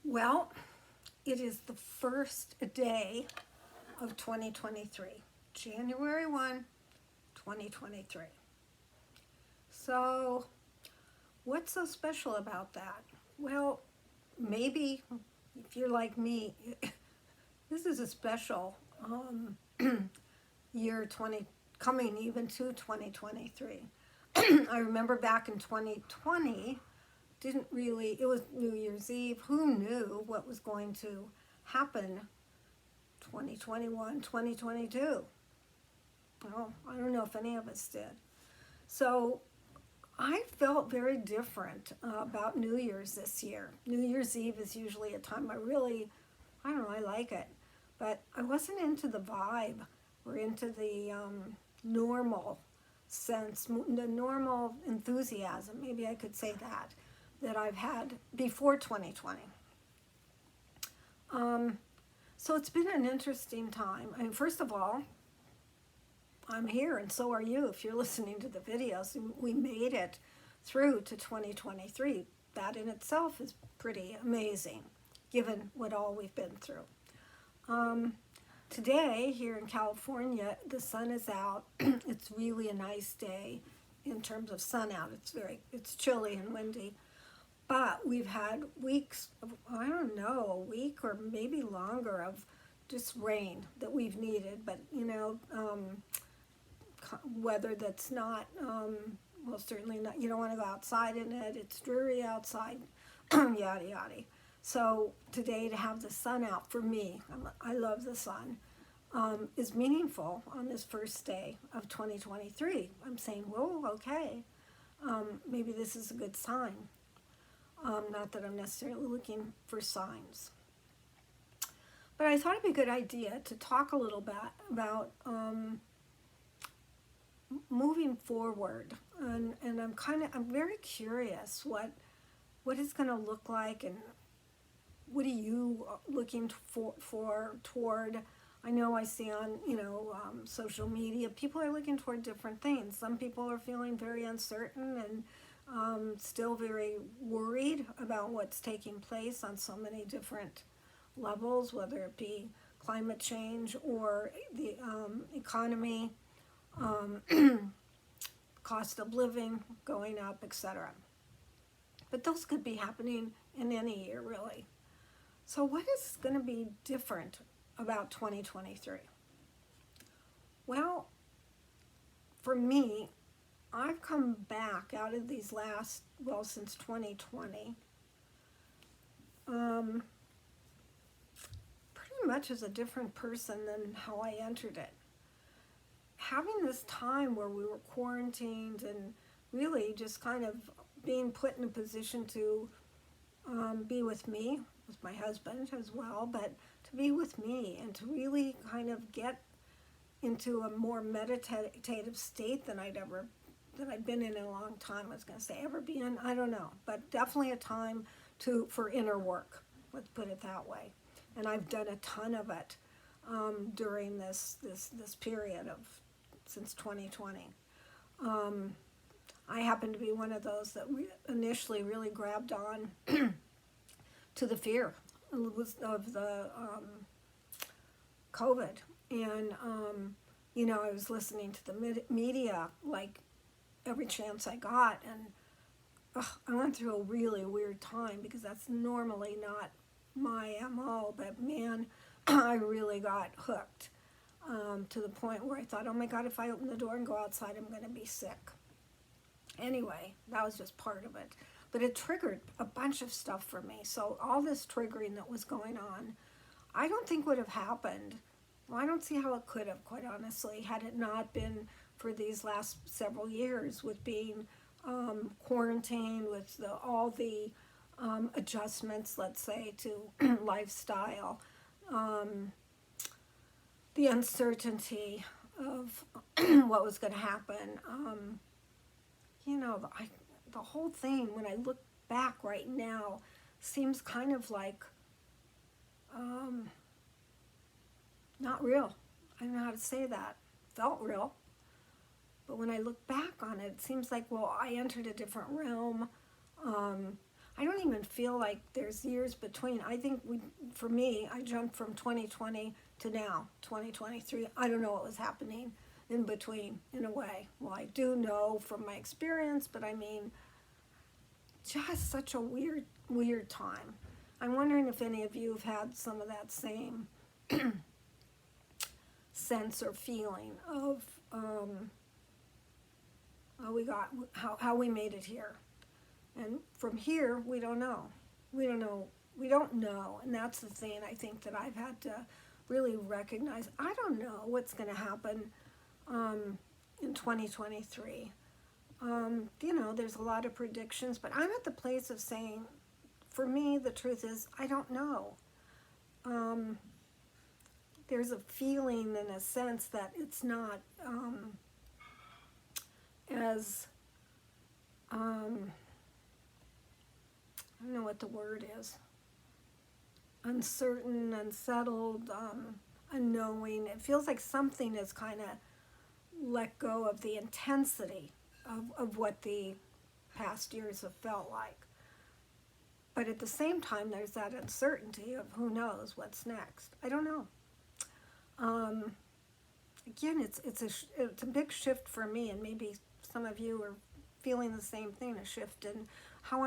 Well, it is the first day of 2023, January 1, 2023. So, what's so special about that? Well, maybe if you're like me, this is a special year 20 coming even to 2023. I remember back in 2020, didn't really, it was New Year's Eve. Who knew what was going to happen 2021, 2022? Well, I don't know if any of us did. So I felt very different about New Year's this year. New Year's Eve is usually a time I don't know, I like it. But I wasn't into the vibe or into the normal sense, the normal enthusiasm, maybe I could say that I've had before 2020. So it's been an interesting time. I mean, first of all, I'm here and so are you if you're listening to the videos. We made it through to 2023. That in itself is pretty amazing given what all we've been through. Today here in California, the sun is out. It's really a nice day in terms of sun out. It's chilly and windy. But we've had weeks of, I don't know, a week or maybe longer of just rain that we've needed. But, weather that's not, well, certainly not, you don't want to go outside in it. It's dreary outside, yada, yada. So today to have the sun out for me, I love the sun, is meaningful on this first day of 2023. I'm saying, whoa, okay, maybe this is a good sign. Not that I'm necessarily looking for signs. But I thought it'd be a good idea to talk a little bit about moving forward. And I'm very curious what it's going to look like, and what are you looking toward? I know I see on, social media, people are looking toward different things. Some people are feeling very uncertain and still very worried about what's taking place on so many different levels, whether it be climate change or the economy, cost of living going up, etc. But those could be happening in any year, really. So what is going to be different about 2023? Well, for me, I've come back out of these since 2020, pretty much as a different person than how I entered it. Having this time where we were quarantined and really just kind of being put in a position to be with me, with my husband as well, but to be with me and to really kind of get into a more meditative state than I'd been in a long time. I was going to say ever be in, I don't know, but definitely a time for inner work. Let's put it that way. And I've done a ton of it during this period of since 2020. I happen to be one of those that initially really grabbed on to the fear of the COVID. And, I was listening to the media like every chance I got. And I went through a really weird time because that's normally not my MO. But man, I really got hooked to the point where I thought, oh my God, if I open the door and go outside, I'm going to be sick. Anyway, that was just part of it. But it triggered a bunch of stuff for me. So all this triggering that was going on, I don't think would have happened. Well, I don't see how it could have, quite honestly, had it not been for these last several years with being quarantined, with all the adjustments, let's say, to lifestyle, the uncertainty of what was going to happen. The whole thing, when I look back right now, seems kind of like not real. I don't know how to say that. Felt real. But when I look back on it, it seems like, well, I entered a different realm. I don't even feel like there's years between. I think for me, I jumped from 2020 to now, 2023. I don't know what was happening in between, in a way. Well, I do know from my experience, but I mean, just such a weird time. I'm wondering if any of you have had some of that same sense or feeling of how we made it here. And from here, we don't know. We don't know. We don't know. And that's the thing I think that I've had to really recognize. I don't know what's going to happen in 2023. You know, there's a lot of predictions, but I'm at the place of saying, for me, the truth is, I don't know. There's a feeling and a sense that it's not as I don't know what the word is. Uncertain, unsettled, unknowing. It feels like something is kind of let go of the intensity of what the past years have felt like. But at the same time, there's that uncertainty of who knows what's next. I don't know. Again, it's a big shift for me, and maybe some of you are feeling the same thing, a shift in how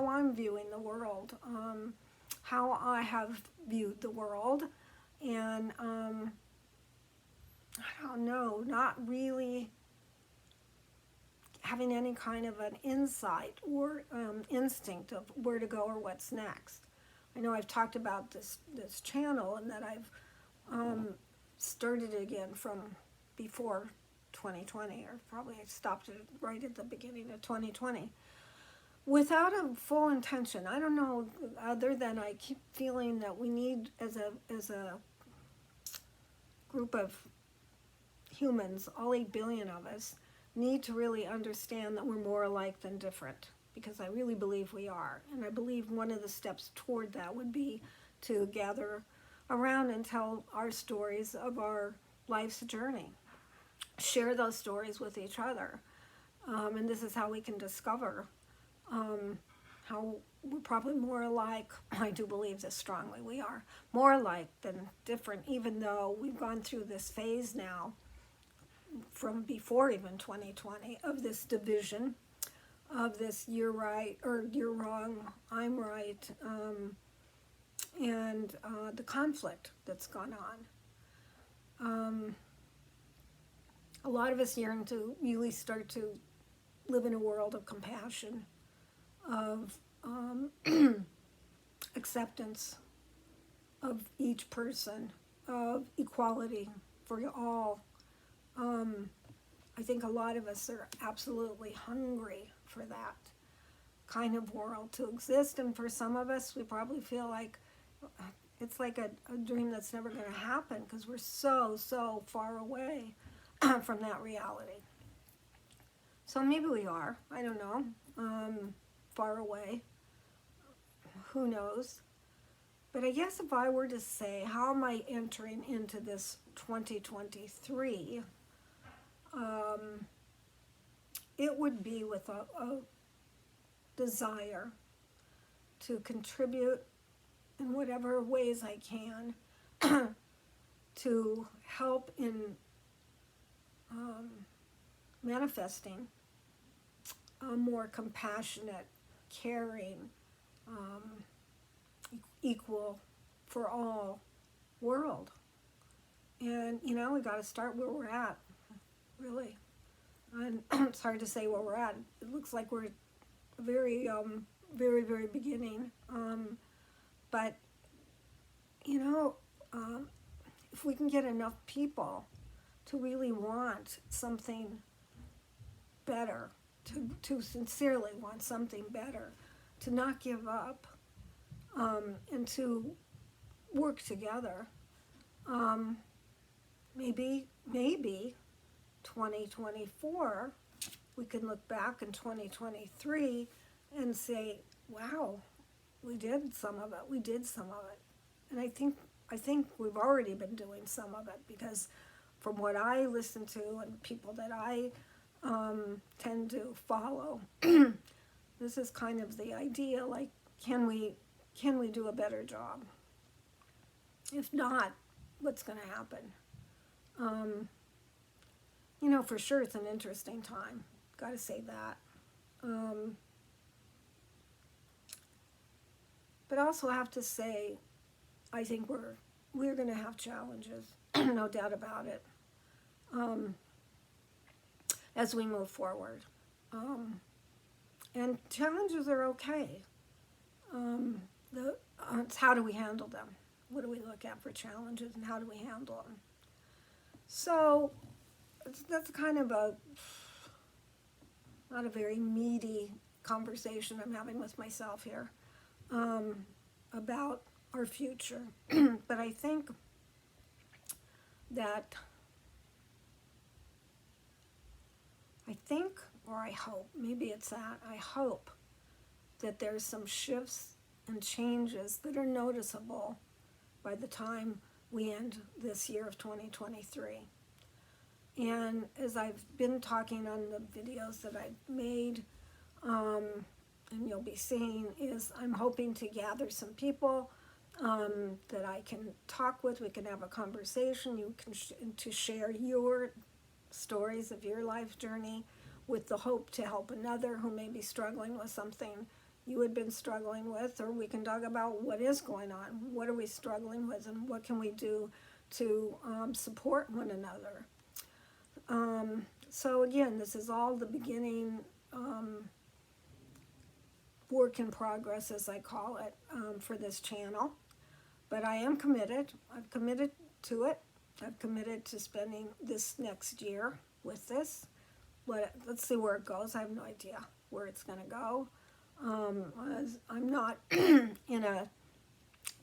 I'm viewing the world, how I have viewed the world, and I don't know, not really having any kind of an insight or instinct of where to go or what's next. I know I've talked about this channel, and that I've started it again from before 2020, or probably I stopped it right at the beginning of 2020. Without a full intention. I don't know, other than I keep feeling that we need, as a group of humans, all 8 billion of us, need to really understand that we're more alike than different, because I really believe we are. And I believe one of the steps toward that would be to gather around and tell our stories of our life's journey. Share those stories with each other. And this is how we can discover how we're probably more alike. I do believe this strongly. We are more alike than different, even though we've gone through this phase now from before even 2020 of this division, of this you're right or you're wrong, I'm right, and the conflict that's gone on. A lot of us yearn to really start to live in a world of compassion, of acceptance of each person, of equality for all. I think a lot of us are absolutely hungry for that kind of world to exist, and for some of us, we probably feel like it's like a dream that's never going to happen, because we're so far away from that reality. So maybe we are, I don't know, far away, who knows. But I guess if I were to say, how am I entering into this 2023, it would be with a desire to contribute in whatever ways I can to help in manifesting a more compassionate, caring, equal for all world. And, you know, we got to start where we're at, really. And it's hard to say where we're at. It looks like we're very, very beginning. But, you know, if we can get enough people to really want something better, to sincerely want something better, to not give up, and to work together, maybe 2024, we can look back in 2023 and say, wow, we did some of it. And I think we've already been doing some of it, because from what I listen to and people that I tend to follow, this is kind of the idea, like can we do a better job? If not, what's going to happen? For sure it's an interesting time. Got to say that. But also have to say, I think we're going to have challenges, no doubt about it, as we move forward. And challenges are okay. It's how do we handle them? What do we look at for challenges, and how do we handle them? So that's kind of not a very meaty conversation I'm having with myself here about our future. But I think that, or I hope, maybe it's that, I hope that there's some shifts and changes that are noticeable by the time we end this year of 2023. And as I've been talking on the videos that I've made, and you'll be seeing, is I'm hoping to gather some people that I can talk with. We can have a conversation. You can to share your stories of your life journey, with the hope to help another who may be struggling with something you had been struggling with, or we can talk about what is going on, what are we struggling with, and what can we do to support one another. So again, this is all the beginning, work in progress, as I call it, for this channel. But I am committed. I've committed to it. I've committed to spending this next year with this. Let's see where it goes. I have no idea where it's going to go. I'm not in a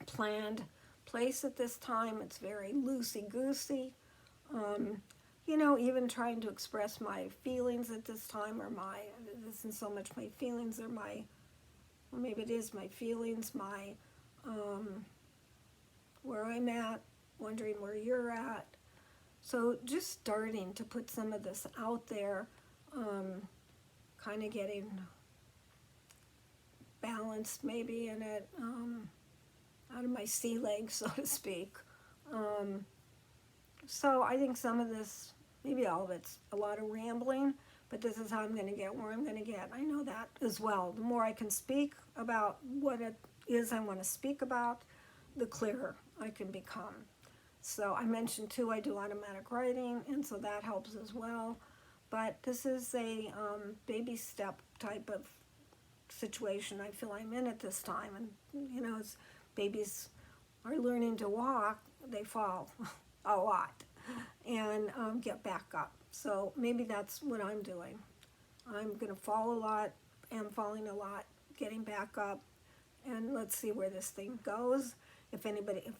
planned place at this time. It's very loosey-goosey. Even trying to express my feelings at this time, or it isn't so much my feelings, or maybe it is my feelings, where I'm at, wondering where you're at. So just starting to put some of this out there, kind of getting balanced maybe in it, out of my sea legs, so to speak. So I think some of this, maybe all of it's a lot of rambling, but this is how I'm going to get where I'm going to get. I know that as well. The more I can speak about what it is I want to speak about, the clearer I can become. So I mentioned too, I do automatic writing, and so that helps as well. But this is a baby step type of situation I feel I'm in at this time. And as babies are learning to walk, they fall a lot and get back up. So maybe that's what I'm doing. I'm going to fall a lot, am falling a lot, getting back up, and let's see where this thing goes.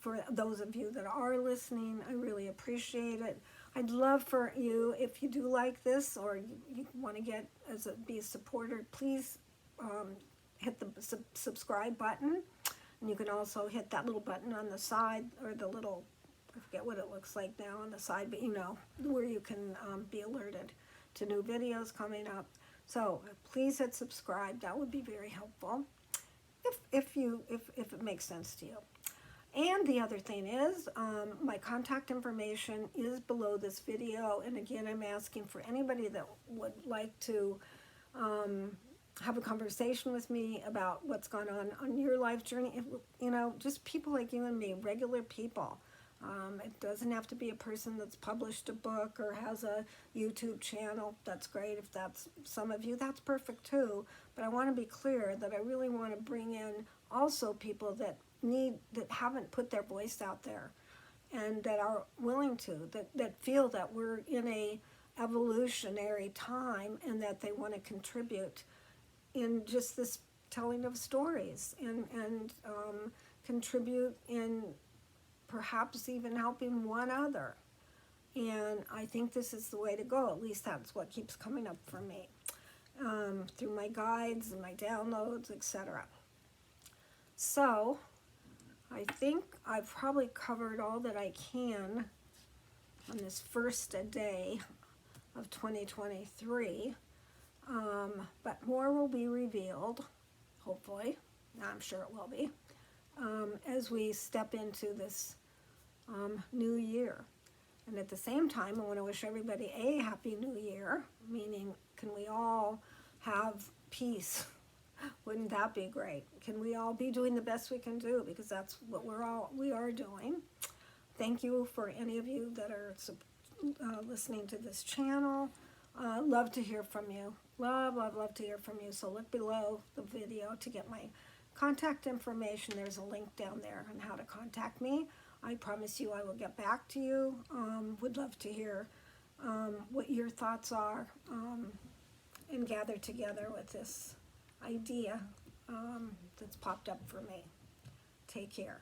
For those of you that are listening, I really appreciate it. I'd love for you, if you do like this, or you want to be a supporter, please hit the subscribe button. And you can also hit that little button on the side, or the little, I forget what it looks like now on the side, but where you can be alerted to new videos coming up. So please hit subscribe. That would be very helpful if it makes sense to you. And the other thing is, my contact information is below this video. And again, I'm asking for anybody that would like to have a conversation with me about what's gone on your life journey. Just people like you and me, regular people. It doesn't have to be a person that's published a book or has a YouTube channel. That's great. If that's some of you, that's perfect too. But I want to be clear that I really want to bring in also people that haven't put their voice out there, and that are willing to, that feel that we're in a evolutionary time, and that they want to contribute in just this telling of stories, and contribute in perhaps even helping one other. And I think this is the way to go. At least that's what keeps coming up for me, through my guides and my downloads, etc. So I think I've probably covered all that I can on this first day of 2023, but more will be revealed, hopefully. I'm sure it will be, as we step into this new year. And at the same time, I want to wish everybody a happy new year, meaning can we all have peace? Wouldn't that be great? Can we all be doing the best we can do? Because that's what we are doing. Thank you for any of you that are listening to this channel. Love to hear from you. Love to hear from you. So look below the video to get my contact information. There's a link down there on how to contact me. I promise you I will get back to you. Would love to hear what your thoughts are and gather together with this idea that's popped up for me. Take care.